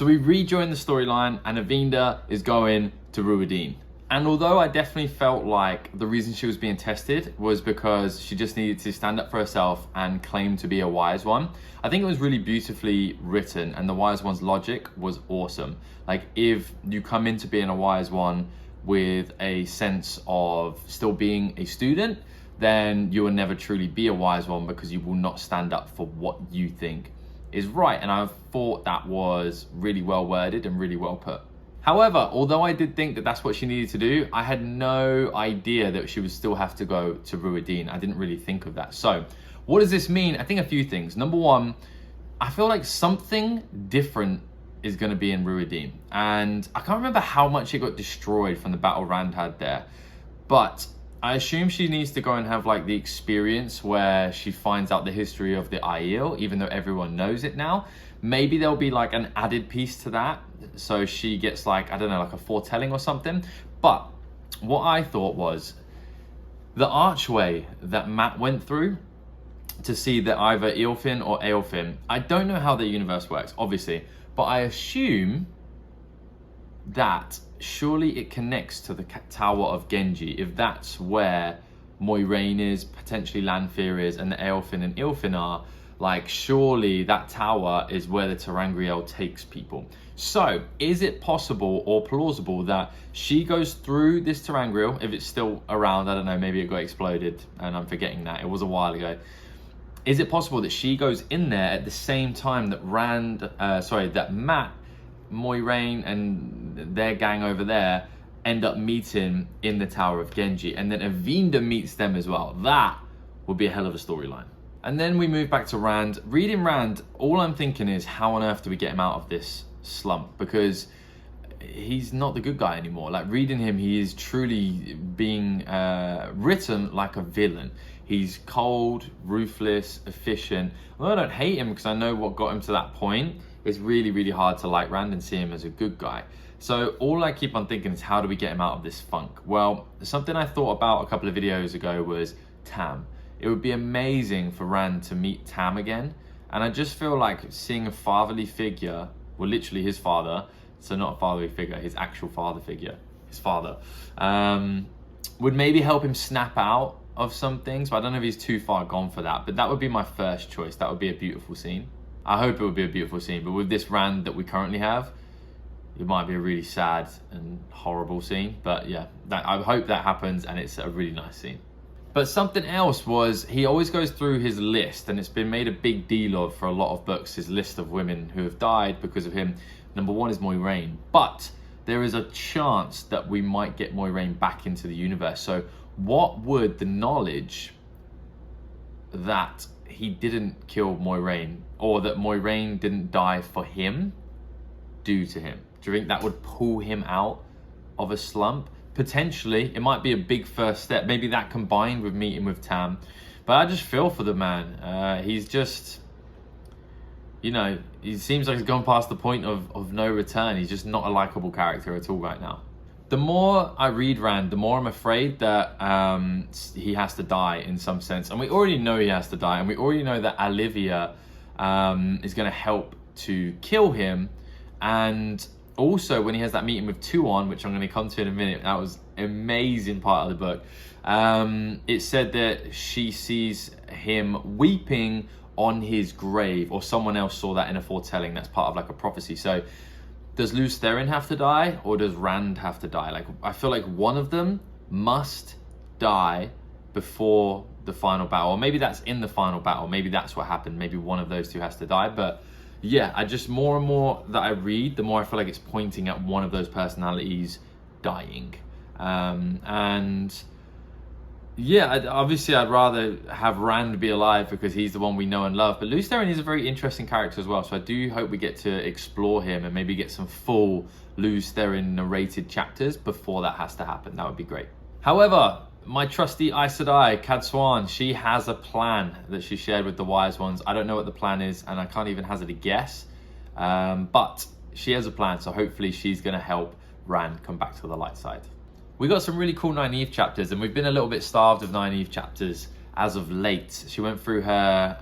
So we rejoin the storyline and Avinda is going to Ruidin. And although I definitely felt like the reason she was being tested was because she just needed to stand up for herself and claim to be a wise one, I think it was really beautifully written and the wise one's logic was awesome. Like, if you come into being a wise one with a sense of still being a student, then you will never truly be a wise one because you will not stand up for what you think is right. And I thought that was really well worded and really well put. However, although I did think that that's what she needed to do, I had no idea that she would still have to go to Ruidin. I didn't really think of that. So what does this mean? I think a few things. Number one, I feel like something different is going to be in Ruidin. And I can't remember how much it got destroyed from the battle Rand had there. But I assume she needs to go and have like the experience where she finds out the history of the Aiel, even though everyone knows it now. Maybe there'll be like an added piece to that. So she gets like, I don't know, like a foretelling or something. But what I thought was the archway that Matt went through to see that either Eilfin or Aelfin, I don't know how the universe works, obviously, but I assume that surely it connects to the Tower of Genji, if that's where Moiraine is, potentially Lanfear is, and the Aelfin and Eilfin are. Like, surely that tower is where the ter'angreal takes people. So is it possible or plausible that she goes through this ter'angreal, if it's still around? I don't know, maybe it got exploded and I'm forgetting that, it was a while ago. Is it possible that she goes in there at the same time that that Matt, Moiraine and their gang over there end up meeting in the Tower of Genji, and then Avinda meets them as well? That would be a hell of a storyline. And then we move back to Rand. Reading Rand, all I'm thinking is, how on earth do we get him out of this slump? Because he's not the good guy anymore. Like, reading him, he is truly being written like a villain. He's cold, ruthless, efficient. Although I don't hate him because I know what got him to that point, it's really, really hard to like Rand and see him as a good guy. So all I keep on thinking is, how do we get him out of this funk? Well, something I thought about a couple of videos ago was Tam. It would be amazing for Rand to meet Tam again. And I just feel like seeing a fatherly figure, well, literally his father, so not a fatherly figure, his actual father figure, his father, would maybe help him snap out of some things. But I don't know if he's too far gone for that, but that would be my first choice. That would be a beautiful scene. I hope it would be a beautiful scene, but with this Rand that we currently have, it might be a really sad and horrible scene. But yeah, I hope that happens and it's a really nice scene. But something else was, he always goes through his list, and it's been made a big deal of for a lot of books, his list of women who have died because of him. Number one is Moiraine, but there is a chance that we might get Moiraine back into the universe. So what would the knowledge that he didn't kill Moiraine, or that Moiraine didn't die for him, do to him? Do you think that would pull him out of a slump? Potentially, it might be a big first step. Maybe that combined with meeting with Tam. But I just feel for the man. He's just, you know, he seems like he's gone past the point of no return. He's just not a likable character at all right now. The more I read Rand, the more I'm afraid that he has to die in some sense. And we already know he has to die. And we already know that Olivia is going to help to kill him. And also, when he has that meeting with Tuon, which I'm going to come to in a minute, that was an amazing part of the book. It said that she sees him weeping on his grave, or someone else saw that in a foretelling. That's part of like a prophecy. So does Lews Therin have to die, or does Rand have to die? Like, I feel like one of them must die before the final battle. Or maybe that's in the final battle. Maybe that's what happened. Maybe one of those two has to die. But yeah, I just, more and more that I read, the more I feel like it's pointing at one of those personalities dying. And yeah, obviously I'd rather have Rand be alive because he's the one we know and love. But Lews Therin is a very interesting character as well. So I do hope we get to explore him and maybe get some full Lews Therin narrated chapters before that has to happen. That would be great. However, my trusty Aes Sedai, Cadsuane, she has a plan that she shared with the Wise Ones. I don't know what the plan is, and I can't even hazard a guess. But she has a plan, so hopefully she's going to help Rand come back to the light side. We got some really cool Nynaeve chapters, and we've been a little bit starved of Nynaeve chapters as of late. She went through her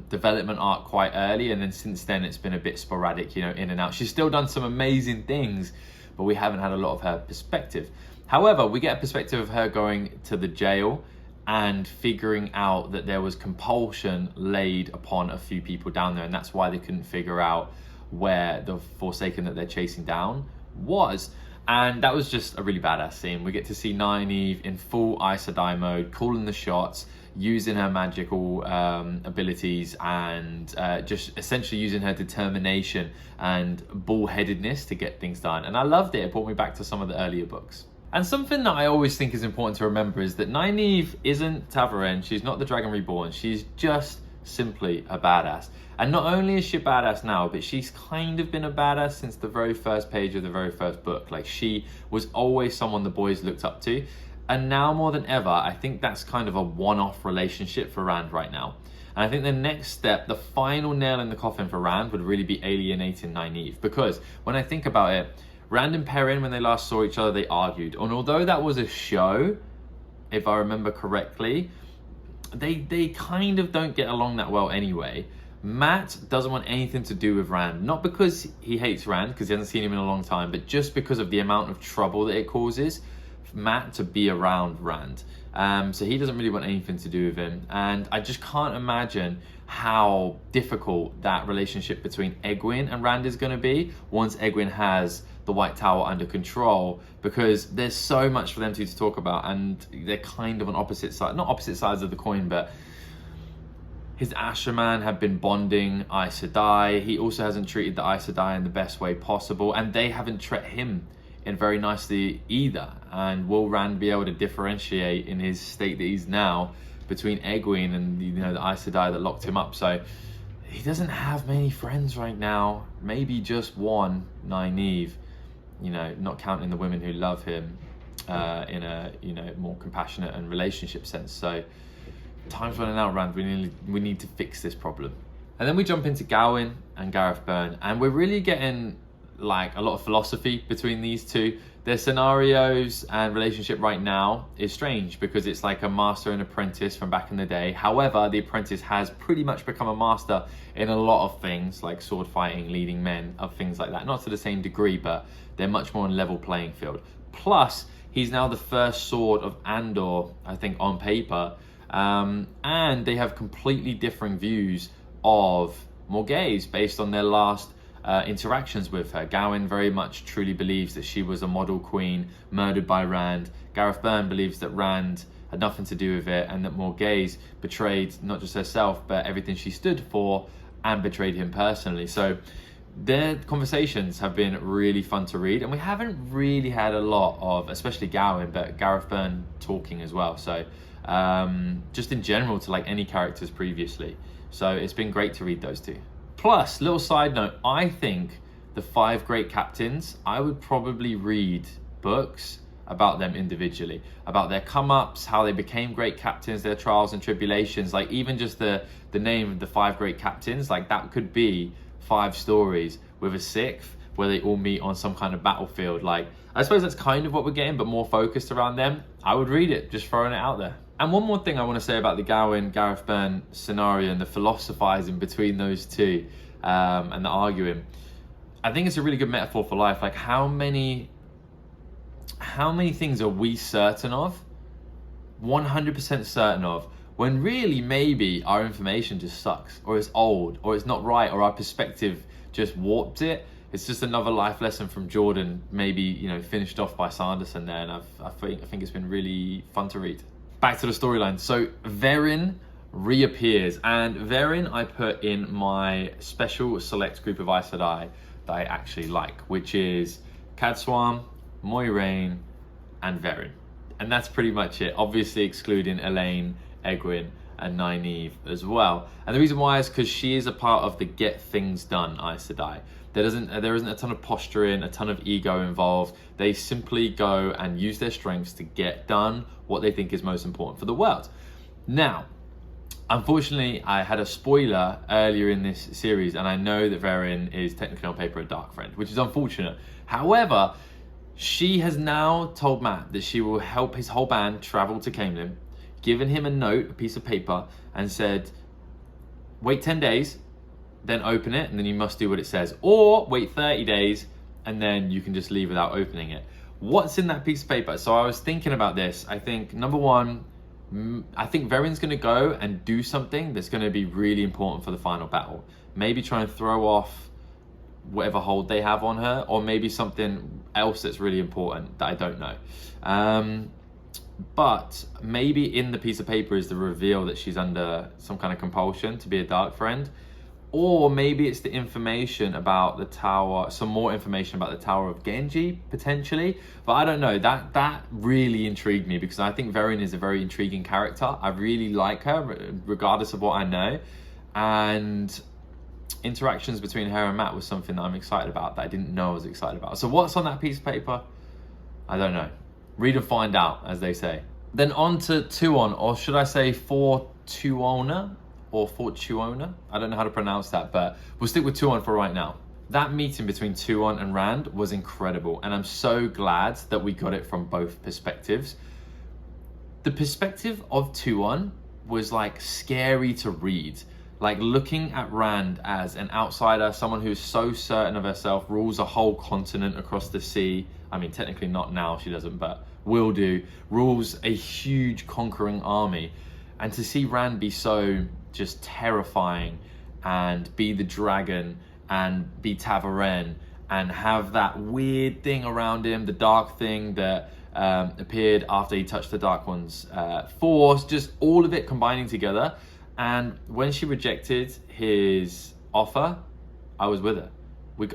development arc quite early, and then since then it's been a bit sporadic, you know, in and out. She's still done some amazing things, but we haven't had a lot of her perspective. However, we get a perspective of her going to the jail and figuring out that there was compulsion laid upon a few people down there, and that's why they couldn't figure out where the Forsaken that they're chasing down was. And that was just a really badass scene. We get to see Nynaeve in full Aes Sedai mode, calling the shots, using her magical abilities, and just essentially using her determination and bullheadedness to get things done. And I loved it. It brought me back to some of the earlier books. And something that I always think is important to remember is that Nynaeve isn't Ta'veren. She's not the Dragon Reborn. She's just simply a badass. And not only is she a badass now, but she's kind of been a badass since the very first page of the very first book. Like, she was always someone the boys looked up to. And now more than ever, I think that's kind of a one-off relationship for Rand right now. And I think the next step, the final nail in the coffin for Rand, would really be alienating Nynaeve. Because when I think about it, Rand and Perrin, when they last saw each other, they argued. And although that was a show, if I remember correctly, they kind of don't get along that well anyway. Matt doesn't want anything to do with Rand. Not because he hates Rand, because he hasn't seen him in a long time, but just because of the amount of trouble that it causes Matt to be around Rand. So he doesn't really want anything to do with him. And I just can't imagine how difficult that relationship between Egwene and Rand is going to be once Egwene has the White Tower under control, because there's so much for them two to talk about, and they're kind of on opposite sides, not opposite sides of the coin, but his Ashraman have been bonding Aes Sedai. He also hasn't treated the Aes Sedai in the best way possible, and they haven't treated him in very nicely either. And will Rand be able to differentiate in his state that he's now between Egwene and, you know, the Aes Sedai that locked him up? So he doesn't have many friends right now. Maybe just one, Nynaeve. You know, not counting the women who love him in a, you know, more compassionate and relationship sense. So time's running out, Rand. We need to fix this problem. And then we jump into Gawyn and Gareth Byrne, and we're really getting like a lot of philosophy between these two. Their scenarios and relationship right now is strange because it's like a master and apprentice from back in the day. However, the apprentice has pretty much become a master in a lot of things, like sword fighting, leading men, of things like that. Not to the same degree, but they're much more on level playing field. Plus, he's now the first sword of Andor, I think, on paper. And they have completely different views of Morgase based on their last interactions with her. Gawyn very much truly believes that she was a model queen murdered by Rand. Gareth Byrne believes that Rand had nothing to do with it, and that Morgase betrayed not just herself but everything she stood for, and betrayed him personally. So their conversations have been really fun to read, and we haven't really had a lot of, especially Gawyn, but Gareth Byrne talking as well. So just in general to like any characters previously. So it's been great to read those two. Plus, little side note, I think the 5 great captains, I would probably read books about them individually, about their come-ups, how they became great captains, their trials and tribulations. Like even just the name of the 5 great captains, like that could be 5 stories with a 6th where they all meet on some kind of battlefield. Like, I suppose that's kind of what we're getting, but more focused around them. I would read it, just throwing it out there. And one more thing I want to say about the Gawyn, Gareth Byrne scenario and the philosophizing between those two and the arguing. I think it's a really good metaphor for life. Like how many things are we certain of, 100% certain of, when really maybe our information just sucks, or it's old, or it's not right, or our perspective just warped it. It's just another life lesson from Jordan, maybe, you know, finished off by Sanderson there, and I think it's been really fun to read. Back to the storyline. So Verin reappears, and Verin I put in my special select group of Aes Sedai that I actually like, which is Cadsuane, Moiraine, and Verin. And that's pretty much it, obviously excluding Elaine, Egwene, and Nynaeve as well. And the reason why is because she is a part of the get things done Aes Sedai. There isn't a ton of posturing, a ton of ego involved. They simply go and use their strengths to get done what they think is most important for the world. Now, unfortunately, I had a spoiler earlier in this series, and I know that Verin is technically on paper a dark friend, which is unfortunate. However, she has now told Matt that she will help his whole band travel to Caemlyn. given him a note, a piece of paper, and said, wait 10 days, then open it, and then you must do what it says. Or wait 30 days, and then you can just leave without opening it. What's in that piece of paper? So I was thinking about this. I think, number one, I think Verin's going to go and do something that's going to be really important for the final battle. Maybe try and throw off whatever hold they have on her, or maybe something else that's really important that I don't know. But maybe in the piece of paper is the reveal that she's under some kind of compulsion to be a dark friend. Or maybe it's the information about the tower, some more information about the Tower of Genji, potentially. But I don't know, that really intrigued me, because I think Verin is a very intriguing character. I really like her, regardless of what I know. And interactions between her and Matt was something that I'm excited about, that I didn't know I was excited about. So what's on that piece of paper? I don't know. Read and find out, as they say. Then on to Tuon, or should I say Fortuona? Or Fortuona, I don't know how to pronounce that, but we'll stick with Tuon for right now. That meeting between Tuon and Rand was incredible, and I'm so glad that we got it from both perspectives. The perspective of Tuon was like scary to read. Like looking at Rand as an outsider, someone who's so certain of herself, rules a whole continent across the sea. I mean, technically not now, she doesn't, but will do. Rules a huge conquering army. And to see Rand be so just terrifying and be the dragon and be Tavaren and have that weird thing around him, the dark thing that appeared after he touched the Dark One's force, just all of it combining together. And when she rejected his offer, I was with her.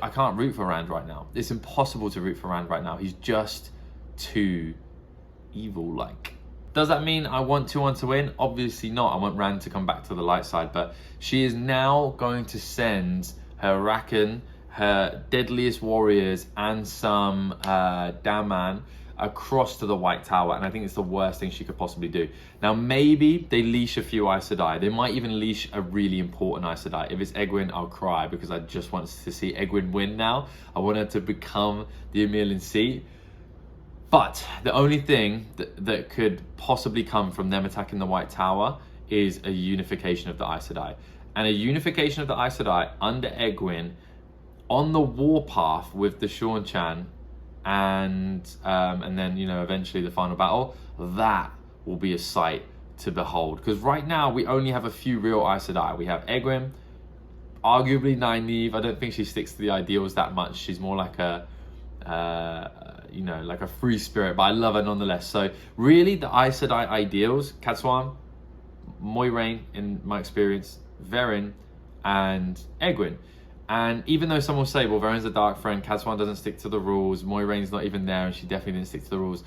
I can't root for Rand right now. It's impossible to root for Rand right now. He's just too evil-like. Does that mean I want Tuon to win? Obviously not. I want Rand to come back to the light side. But she is now going to send her Rakan, her deadliest warriors, and some Daman across to the White Tower. And I think it's the worst thing she could possibly do. Now, maybe they leash a few Aes Sedai. They might even leash a really important Aes Sedai. If it's Egwene, I'll cry, because I just want to see Egwene win now. I want her to become the Emelian seat. But the only thing that could possibly come from them attacking the White Tower is a unification of the Aes Sedai. And a unification of the Aes Sedai under Egwene on the warpath with the Seanchan and then, you know, eventually the final battle, that will be a sight to behold. Because right now we only have a few real Aes Sedai. We have Egwene, arguably Nynaeve. I don't think she sticks to the ideals that much. She's more like a you know, like a free spirit, but I love her nonetheless. So really the Aes Sedai ideals, Cadsuane, Moiraine in my experience, Verin, and Egwene. And even though someone will say, well, Verin's a dark friend, Cadsuane doesn't stick to the rules, Moiraine's not even there, and she definitely didn't stick to the rules.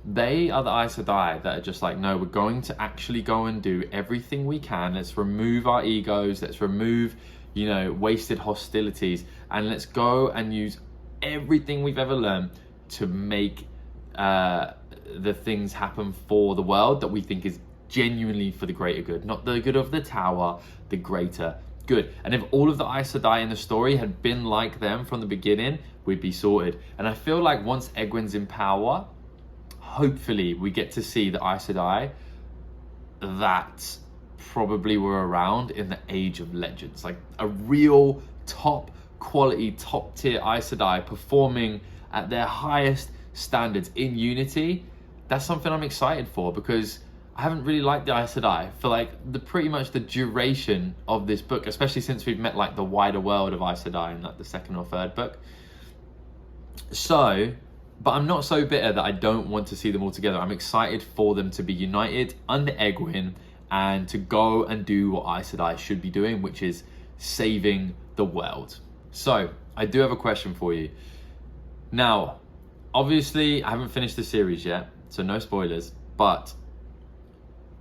They are the Aes Sedai that are just like, no, we're going to actually go and do everything we can. Let's remove our egos. Let's remove, you know, wasted hostilities. And let's go and use everything we've ever learned to make the things happen for the world that we think is genuinely for the greater good. Not the good of the tower, the greater good. And if all of the Aes Sedai in the story had been like them from the beginning, we'd be sorted. And I feel like once Egwene's in power, hopefully we get to see the Aes Sedai that probably were around in the Age of Legends. Like a real top quality, top tier Aes Sedai performing at their highest standards in unity. That's something I'm excited for, because I haven't really liked the Aes Sedai for like pretty much the duration of this book, especially since we've met like the wider world of Aes Sedai in like the second or third book. So, but I'm not so bitter that I don't want to see them all together. I'm excited for them to be united under Egwene and to go and do what Aes Sedai should be doing, which is saving the world. So, I do have a question for you. Now, obviously, I haven't finished the series yet, so no spoilers, but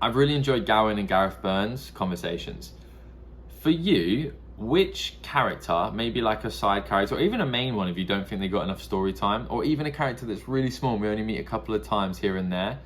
I've really enjoyed Gawyn and Gareth Byrne's conversations. For you, which character, maybe like a side character, or even a main one if you don't think they got enough story time, or even a character that's really small and we only meet a couple of times here and there,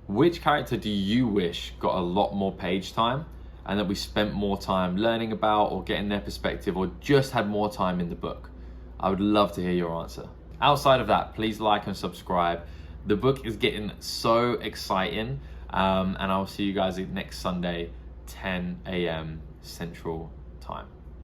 which character do you wish got a lot more page time and that we spent more time learning about or getting their perspective, or just had more time in the book? I would love to hear your answer. Outside of that, please like and subscribe. The book is getting so exciting. And I'll see you guys next Sunday, 10 a.m. Central Time.